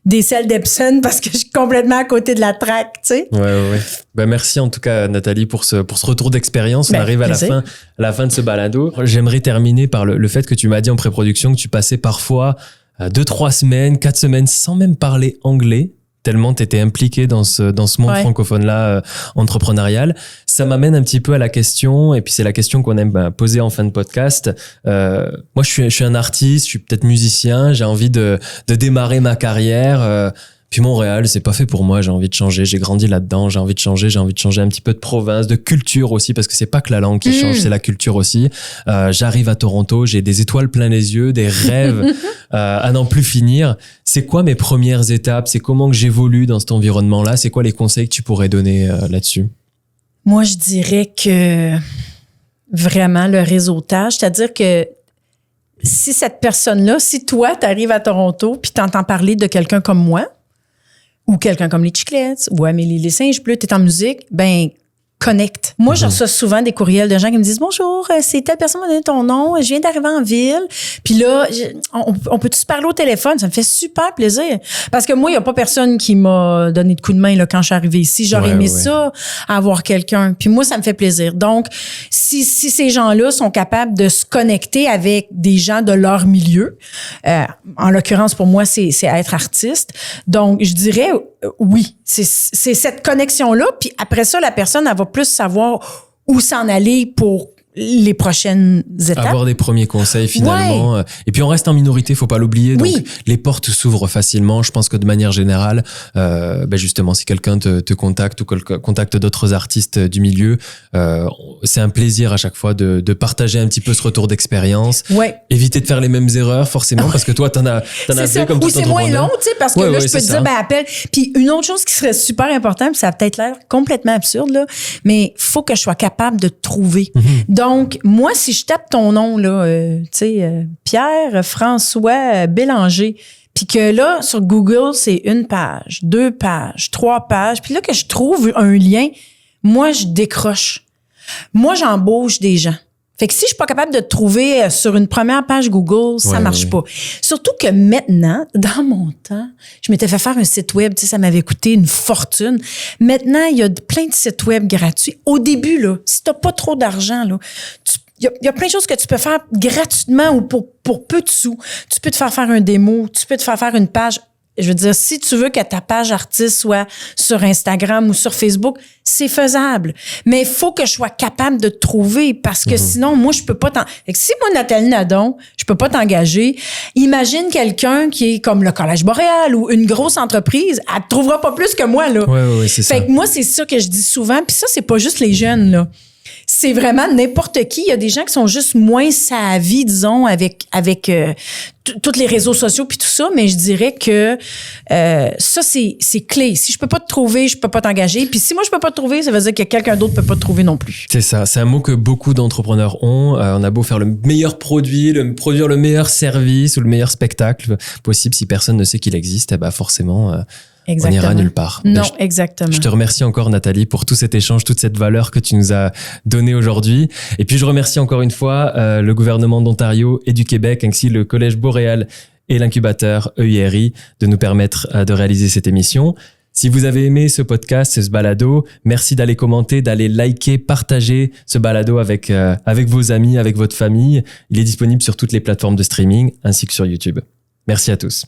des sels d'Epsom parce que je suis complètement à côté de la traque, tu sais. Ouais. Ben merci en tout cas Nathalie pour ce retour d'expérience. On arrive à la fin de ce balado. J'aimerais terminer par le fait que tu m'as dit en pré-production que tu passais parfois 2-3 semaines, 4 semaines sans même parler anglais. Tellement t'étais impliqué dans ce monde francophone-là entrepreneurial. Ça m'amène un petit peu à la question, et puis c'est la question qu'on aime poser en fin de podcast. Moi, je suis un artiste, je suis peut-être musicien, j'ai envie de démarrer ma carrière. Puis Montréal, c'est pas fait pour moi, j'ai envie de changer, j'ai grandi là-dedans, j'ai envie de changer un petit peu de province, de culture aussi, parce que c'est pas que la langue qui change, c'est la culture aussi. J'arrive à Toronto, j'ai des étoiles plein les yeux, des rêves à n'en plus finir. C'est quoi mes premières étapes? C'est comment que j'évolue dans cet environnement-là? C'est quoi les conseils que tu pourrais donner là-dessus? Moi, je dirais que vraiment le réseautage, c'est-à-dire que si cette personne-là, si toi, t'arrives à Toronto puis t'entends parler de quelqu'un comme moi, ou quelqu'un comme les Chiclettes, ou Amélie les Singes Bleus, t'es en musique, ben connecte. Moi, je reçois souvent des courriels de gens qui me disent « Bonjour, c'est telle personne qui m'a donné ton nom, je viens d'arriver en ville. » Puis là, on peut-tu se parler au téléphone? Ça me fait super plaisir. Parce que moi, il n'y a pas personne qui m'a donné de coup de main là, quand je suis arrivée ici. J'aurais aimé ça, avoir quelqu'un. Puis moi, ça me fait plaisir. Donc, si ces gens-là sont capables de se connecter avec des gens de leur milieu, en l'occurrence, pour moi, c'est être artiste. Donc, je dirais oui, c'est cette connexion-là. Puis après ça, la personne, elle va plus savoir où s'en aller pour les prochaines étapes. Avoir des premiers conseils finalement. Ouais. Et puis on reste en minorité, faut pas l'oublier. Donc les portes s'ouvrent facilement. Je pense que de manière générale, justement, si quelqu'un te contacte ou contacte d'autres artistes du milieu, c'est un plaisir à chaque fois de partager un petit peu ce retour d'expérience. Ouais. Éviter de faire les mêmes erreurs forcément parce que toi t'en as fait comme tout entrepreneur. Ou c'est moins long, tu sais, parce que là je peux te dire appelle. Puis une autre chose qui serait super importante, puis ça a peut-être l'air complètement absurde là, mais faut que je sois capable de te trouver. Donc, moi, si je tape ton nom, là, Pierre François Bélanger, puis que là, sur Google, c'est 1 page, 2 pages, 3 pages, puis là, que je trouve un lien, moi, je décroche. Moi, j'embauche des gens. Fait que si je suis pas capable de te trouver sur une première page Google, ça marche pas. Surtout que maintenant, dans mon temps, je m'étais fait faire un site web, tu sais, ça m'avait coûté une fortune. Maintenant, il y a plein de sites web gratuits. Au début, là, si t'as pas trop d'argent, là, il y a plein de choses que tu peux faire gratuitement ou pour peu de sous. Tu peux te faire un démo, tu peux te faire une page. Je veux dire, si tu veux que ta page artiste soit sur Instagram ou sur Facebook, c'est faisable. Mais il faut que je sois capable de te trouver parce que sinon, moi, je peux pas Fait que si moi, Nathalie Nadon, je peux pas t'engager, imagine quelqu'un qui est comme le Collège Boréal ou une grosse entreprise, elle te trouvera pas plus que moi, là. Ouais, c'est ça. Fait que moi, c'est ça que je dis souvent. Puis ça, c'est pas juste les jeunes, là. C'est vraiment n'importe qui. Il y a des gens qui sont juste moins savvis, disons, avec tous les réseaux sociaux puis tout ça, mais je dirais que ça, c'est clé. Si je peux pas te trouver, je peux pas t'engager. Puis si moi, je peux pas te trouver, ça veut dire que quelqu'un d'autre peut pas te trouver non plus. C'est ça. C'est un mot que beaucoup d'entrepreneurs ont. On a beau faire le meilleur produit, produire le meilleur service ou le meilleur spectacle possible, si personne ne sait qu'il existe, forcément... Exactement. On n'ira nulle part. Non, exactement. Je te remercie encore, Nathalie, pour tout cet échange, toute cette valeur que tu nous as donnée aujourd'hui. Et puis, je remercie encore une fois le gouvernement d'Ontario et du Québec, ainsi le Collège Boréal et l'incubateur EIRI de nous permettre de réaliser cette émission. Si vous avez aimé ce podcast, ce balado, merci d'aller commenter, d'aller liker, partager ce balado avec vos amis, avec votre famille. Il est disponible sur toutes les plateformes de streaming ainsi que sur YouTube. Merci à tous.